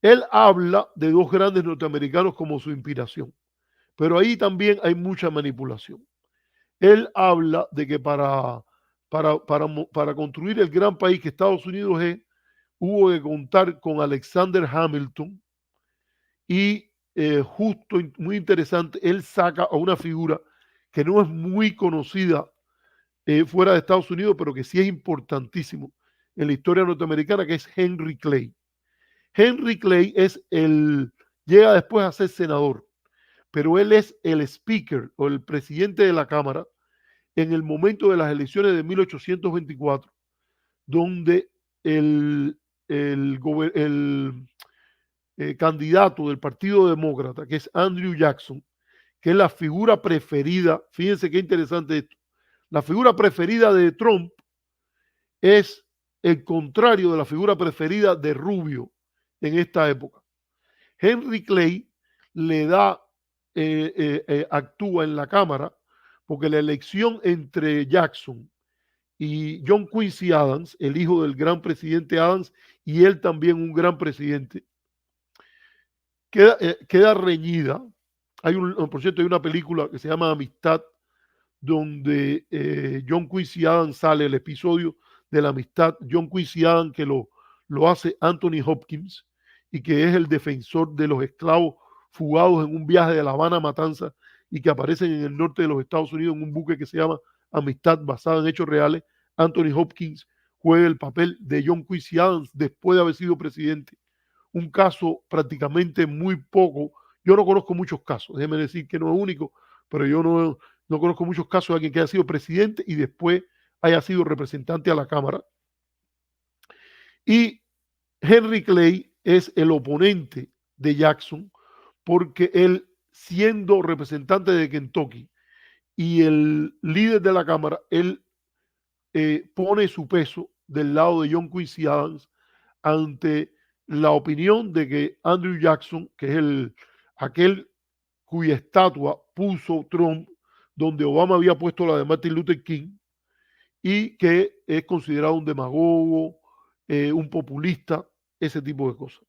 Él habla de dos grandes norteamericanos como su inspiración, pero ahí también hay mucha manipulación. Él habla de que para construir el gran país que Estados Unidos es, hubo que contar con Alexander Hamilton y justo, muy interesante, él saca a una figura que no es muy conocida fuera de Estados Unidos, pero que sí es importantísimo en la historia norteamericana, que es Henry Clay. Henry Clay llega después a ser senador, pero él es el speaker o el presidente de la Cámara en el momento de las elecciones de 1824, donde el candidato del Partido Demócrata, que es Andrew Jackson, que es la figura preferida, fíjense qué interesante esto, la figura preferida de Trump es el contrario de la figura preferida de Rubio en esta época. Henry Clay le da, actúa en la Cámara, porque la elección entre Jackson y John Quincy Adams, el hijo del gran presidente Adams, y él también un gran presidente, queda reñida. Por cierto, hay una película que se llama Amistad, donde John Quincy Adams sale, el episodio de la amistad. John Quincy Adams, que lo hace Anthony Hopkins, y que es el defensor de los esclavos fugados en un viaje de La Habana a Matanzas y que aparecen en el norte de los Estados Unidos en un buque que se llama Amistad, basado en hechos reales. Anthony Hopkins juega el papel de John Quincy Adams después de haber sido presidente. Un caso prácticamente muy poco. Yo no conozco muchos casos, déjeme decir que no es único, pero yo no conozco muchos casos de alguien que haya sido presidente y después haya sido representante a la Cámara. Y Henry Clay es el oponente de Jackson porque él, siendo representante de Kentucky y el líder de la Cámara, él pone su peso del lado de John Quincy Adams ante la opinión de que Andrew Jackson, que es aquel cuya estatua puso Trump, donde Obama había puesto la de Martin Luther King, y que es considerado un demagogo, un populista, ese tipo de cosas.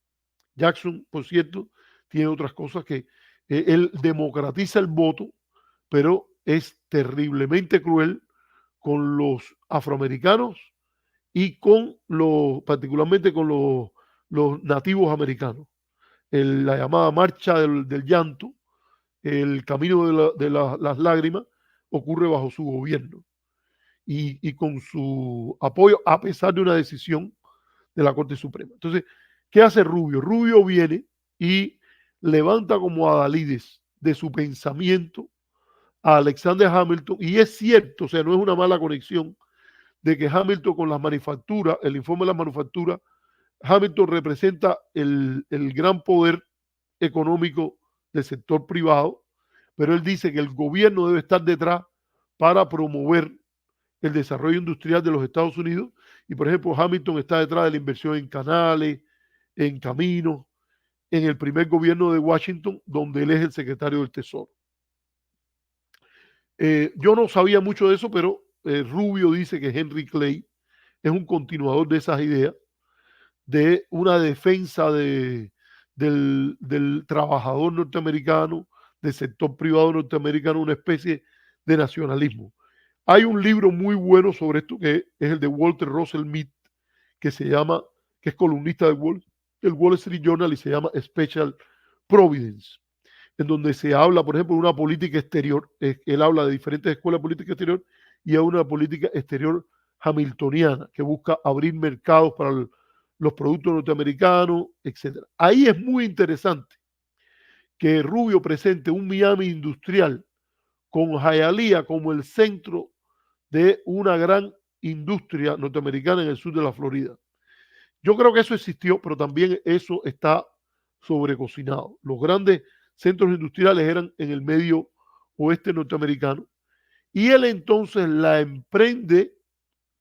Jackson, por cierto, tiene otras cosas que él democratiza el voto, pero es terriblemente cruel con los afroamericanos y particularmente con los nativos americanos. La llamada marcha del llanto, el camino las lágrimas, ocurre bajo su gobierno y con su apoyo, a pesar de una decisión de la Corte Suprema. Entonces, ¿qué hace Rubio? Rubio viene y levanta como adalides de su pensamiento a Alexander Hamilton, y es cierto, o sea, no es una mala conexión, de que Hamilton con las manufacturas, el informe de las manufacturas, Hamilton representa el gran poder económico del sector privado, pero él dice que el gobierno debe estar detrás para promover el desarrollo industrial de los Estados Unidos. Y por ejemplo, Hamilton está detrás de la inversión en canales, en caminos, en el primer gobierno de Washington, donde él es el secretario del Tesoro. Yo no sabía mucho de eso, pero Rubio dice que Henry Clay es un continuador de esas ideas, de una defensa del trabajador norteamericano, del sector privado norteamericano, una especie de nacionalismo. Hay un libro muy bueno sobre esto que es el de Walter Russell Mead, que se llama, que es columnista del Wall Street Journal y se llama Special Providence, en donde se habla, por ejemplo, de una política exterior. Él habla de diferentes escuelas de política exterior y hay una política exterior hamiltoniana que busca abrir mercados para los productos norteamericanos, etc. Ahí es muy interesante que Rubio presente un Miami industrial con Hialeah como el centro de una gran industria norteamericana en el sur de la Florida. Yo creo que eso existió, pero también eso está sobrecocinado. Los grandes centros industriales eran en el medio oeste norteamericano y él entonces la emprende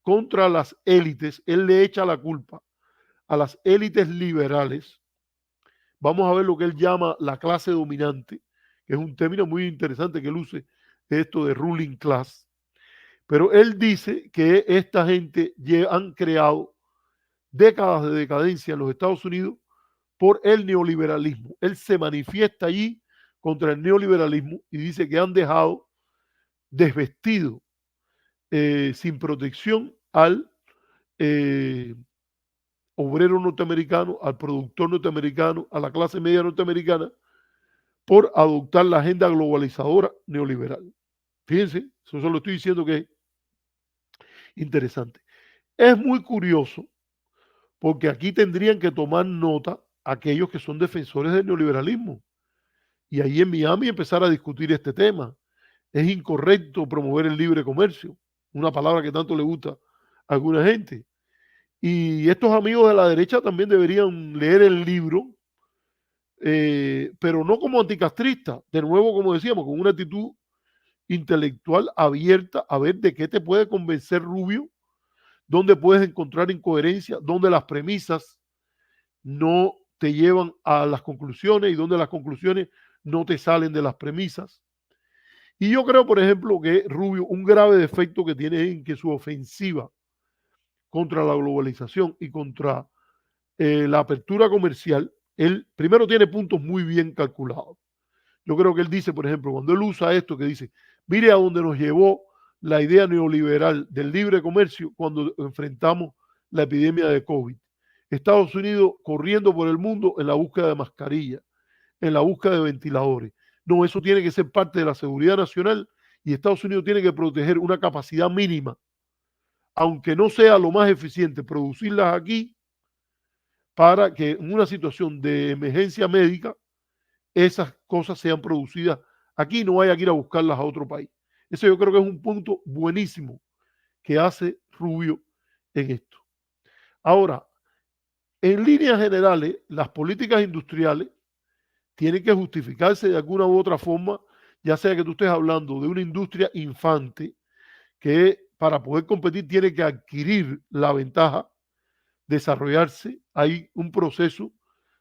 contra las élites. Él le echa la culpa a las élites liberales. Vamos a ver lo que él llama la clase dominante, que es un término muy interesante que él use, esto de ruling class. Pero él dice que esta gente han creado décadas de decadencia en los Estados Unidos por el neoliberalismo. Él se manifiesta allí contra el neoliberalismo y dice que han dejado desvestido, sin protección al obrero norteamericano, al productor norteamericano, a la clase media norteamericana, por adoptar la agenda globalizadora neoliberal. Fíjense, eso solo estoy diciendo que es interesante. Es muy curioso porque aquí tendrían que tomar nota aquellos que son defensores del neoliberalismo y ahí en Miami empezar a discutir este tema. Es incorrecto promover el libre comercio, una palabra que tanto le gusta a alguna gente. Y estos amigos de la derecha también deberían leer el libro, pero no como anticastristas, de nuevo, como decíamos, con una actitud intelectual abierta a ver de qué te puede convencer Rubio, dónde puedes encontrar incoherencia, dónde las premisas no te llevan a las conclusiones y dónde las conclusiones no te salen de las premisas. Y yo creo, por ejemplo, que Rubio, un grave defecto que tiene es en que su ofensiva contra la globalización y contra la apertura comercial, él primero tiene puntos muy bien calculados. Yo creo que él dice, por ejemplo, cuando él usa esto que dice, mire a dónde nos llevó la idea neoliberal del libre comercio cuando enfrentamos la epidemia de COVID. Estados Unidos corriendo por el mundo en la búsqueda de mascarillas, en la búsqueda de ventiladores. No, eso tiene que ser parte de la seguridad nacional y Estados Unidos tiene que proteger una capacidad mínima, aunque no sea lo más eficiente, producirlas aquí para que en una situación de emergencia médica esas cosas sean producidas aquí, no haya que ir a buscarlas a otro país. Eso yo creo que es un punto buenísimo que hace Rubio en esto. Ahora, en líneas generales, las políticas industriales tienen que justificarse de alguna u otra forma, ya sea que tú estés hablando de una industria infante que para poder competir tiene que adquirir la ventaja, desarrollarse, hay un proceso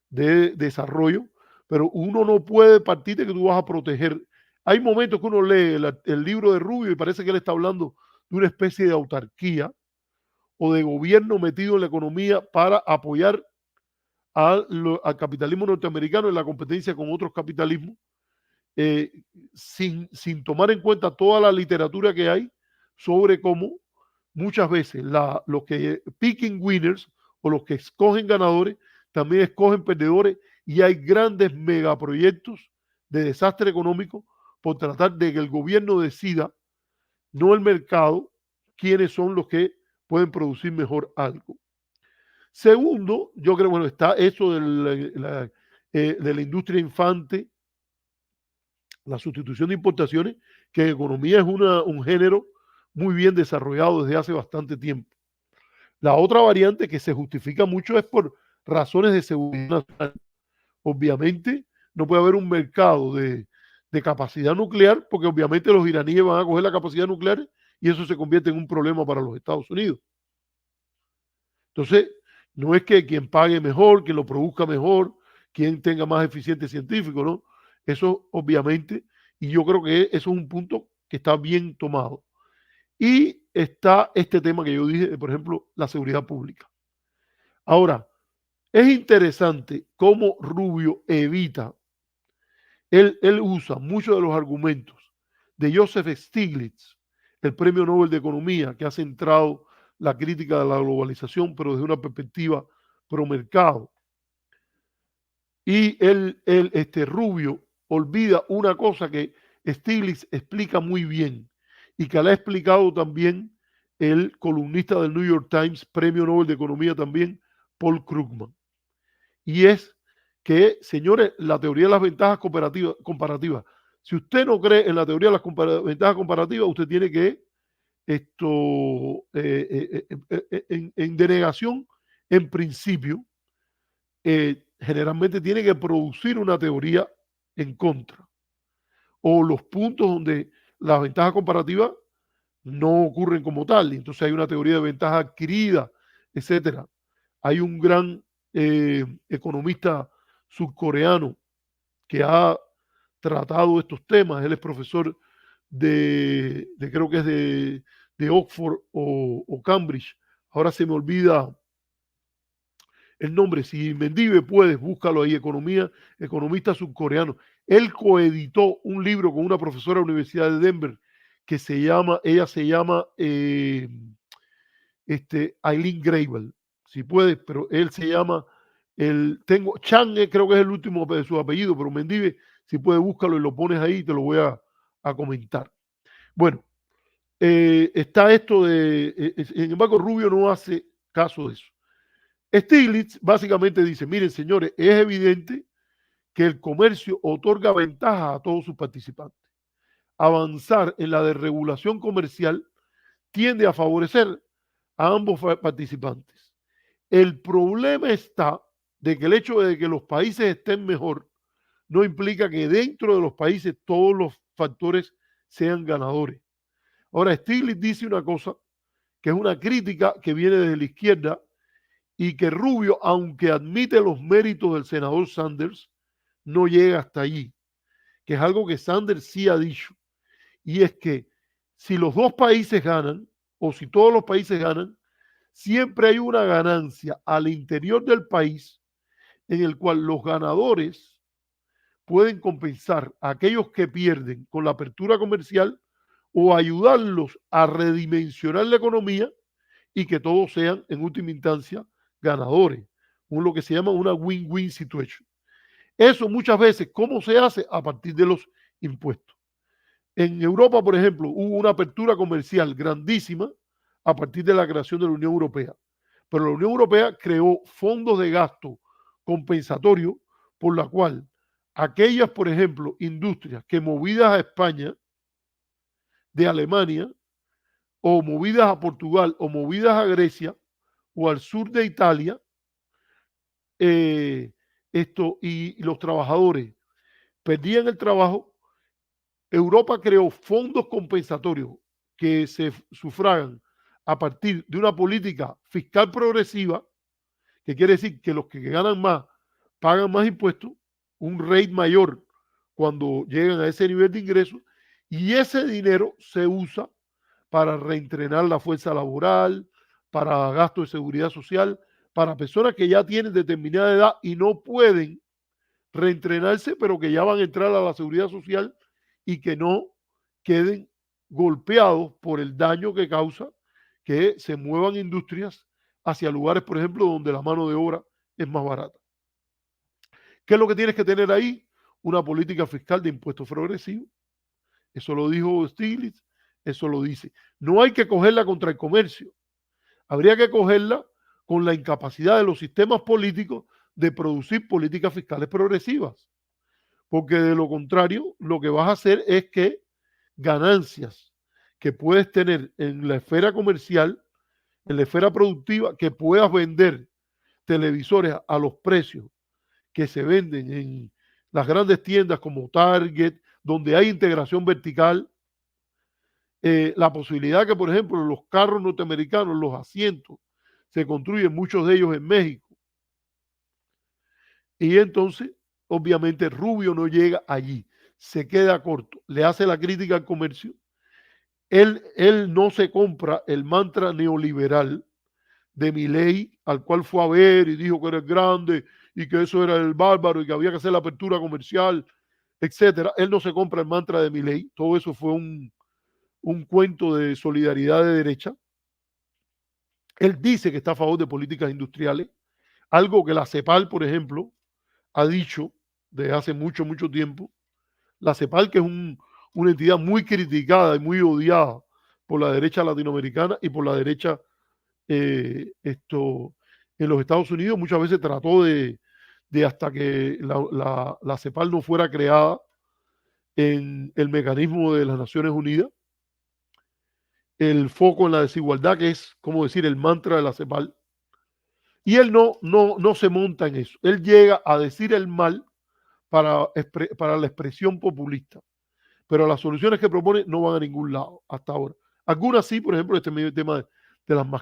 de desarrollo, pero uno no puede partir de que tú vas a proteger. Hay momentos que uno lee el libro de Rubio y parece que él está hablando de una especie de autarquía o de gobierno metido en la economía para apoyar al capitalismo norteamericano en la competencia con otros capitalismos, eh, sin tomar en cuenta toda la literatura que hay sobre cómo muchas veces los que picking winners o los que escogen ganadores también escogen perdedores y hay grandes megaproyectos de desastre económico por tratar de que el gobierno decida, no el mercado, quiénes son los que pueden producir mejor algo. Segundo, yo creo, bueno, está eso de la industria infante, la sustitución de importaciones, que en economía es un género muy bien desarrollado desde hace bastante tiempo. La otra variante que se justifica mucho es por razones de seguridad nacional. Obviamente no puede haber un mercado de capacidad nuclear porque obviamente los iraníes van a coger la capacidad nuclear y eso se convierte en un problema para los Estados Unidos. Entonces, no es que quien pague mejor, quien lo produzca mejor, quien tenga más eficiente científico, ¿no? Eso obviamente, y yo creo que eso es un punto que está bien tomado. Y está este tema que yo dije, por ejemplo, la seguridad pública. Ahora, es interesante cómo Rubio evita, él usa muchos de los argumentos de Joseph Stiglitz, el premio Nobel de Economía, que ha centrado la crítica de la globalización, pero desde una perspectiva pro mercado. Y Rubio olvida una cosa que Stiglitz explica muy bien y que le ha explicado también el columnista del New York Times, premio Nobel de Economía también, Paul Krugman. Y es que, señores, la teoría de las ventajas comparativas, si usted no cree en la teoría de las ventajas comparativas, usted tiene que en denegación, en principio, generalmente tiene que producir una teoría en contra. O los puntos donde las ventajas comparativas no ocurren como tal. Entonces hay una teoría de ventaja adquirida, etcétera. Hay un gran economista surcoreano que ha tratado estos temas. Él es profesor creo que es de Oxford o Cambridge. Ahora se me olvida el nombre, si Mendive puedes, búscalo ahí, economista surcoreano. Él coeditó un libro con una profesora de la Universidad de Denver ella se llama Eileen Greibel, si puedes, pero él se llama, Chan, creo que es el último de su apellido, pero Mendive, si puedes, búscalo y lo pones ahí y te lo voy a comentar. Bueno, está esto sin embargo, Rubio no hace caso de eso. Stiglitz básicamente dice, miren señores, es evidente que el comercio otorga ventaja a todos sus participantes. Avanzar en la desregulación comercial tiende a favorecer a ambos participantes. El problema está de que el hecho de que los países estén mejor no implica que dentro de los países todos los factores sean ganadores. Ahora, Stiglitz dice una cosa que es una crítica que viene desde la izquierda y que Rubio, aunque admite los méritos del senador Sanders, no llega hasta allí, que es algo que Sanders sí ha dicho, y es que si los dos países ganan, o si todos los países ganan, siempre hay una ganancia al interior del país en el cual los ganadores pueden compensar a aquellos que pierden con la apertura comercial o ayudarlos a redimensionar la economía y que todos sean en última instancia ganadores, lo que se llama una win-win situation. Eso muchas veces, ¿cómo se hace? A partir de los impuestos. En Europa, por ejemplo, hubo una apertura comercial grandísima a partir de la creación de la Unión Europea. Pero la Unión Europea creó fondos de gasto compensatorio por la cual aquellas, por ejemplo, industrias que movidas a España, de Alemania, o movidas a Portugal, o movidas a Grecia, o al sur de Italia, y los trabajadores perdían el trabajo, Europa creó fondos compensatorios que se sufragan a partir de una política fiscal progresiva, que quiere decir que los que ganan más pagan más impuestos, un rate mayor cuando llegan a ese nivel de ingresos, y ese dinero se usa para reentrenar la fuerza laboral, para gastos de seguridad social, para personas que ya tienen determinada edad y no pueden reentrenarse, pero que ya van a entrar a la seguridad social y que no queden golpeados por el daño que causa que se muevan industrias hacia lugares, por ejemplo, donde la mano de obra es más barata. ¿Qué es lo que tienes que tener ahí? Una política fiscal de impuestos progresivos. Eso lo dijo Stiglitz, eso lo dice. No hay que cogerla contra el comercio. Habría que cogerla con la incapacidad de los sistemas políticos de producir políticas fiscales progresivas. Porque de lo contrario, lo que vas a hacer es que ganancias que puedes tener en la esfera comercial, en la esfera productiva, que puedas vender televisores a los precios que se venden en las grandes tiendas como Target, donde hay integración vertical, la posibilidad que, por ejemplo, los carros norteamericanos, los asientos, se construyen muchos de ellos en México. Y entonces, obviamente, Rubio no llega allí, se queda corto, le hace la crítica al comercio. Él no se compra el mantra neoliberal de Milei, al cual fue a ver y dijo que era el grande y que eso era el bárbaro y que había que hacer la apertura comercial, etcétera. Él no se compra el mantra de Milei, todo eso fue un cuento de solidaridad de derecha. Él dice que está a favor de políticas industriales, algo que la CEPAL, por ejemplo, ha dicho desde hace mucho, mucho tiempo. La CEPAL, que es una entidad muy criticada y muy odiada por la derecha latinoamericana y por la derecha en los Estados Unidos, muchas veces trató de hasta que la CEPAL no fuera creada en el mecanismo de las Naciones Unidas, el foco en la desigualdad, que es, como decir, el mantra de la CEPAL. Y él no se monta en eso. Él llega a decir el mal para la expresión populista. Pero las soluciones que propone no van a ningún lado hasta ahora. Algunas sí, por ejemplo, este medio tema de las mascarillas.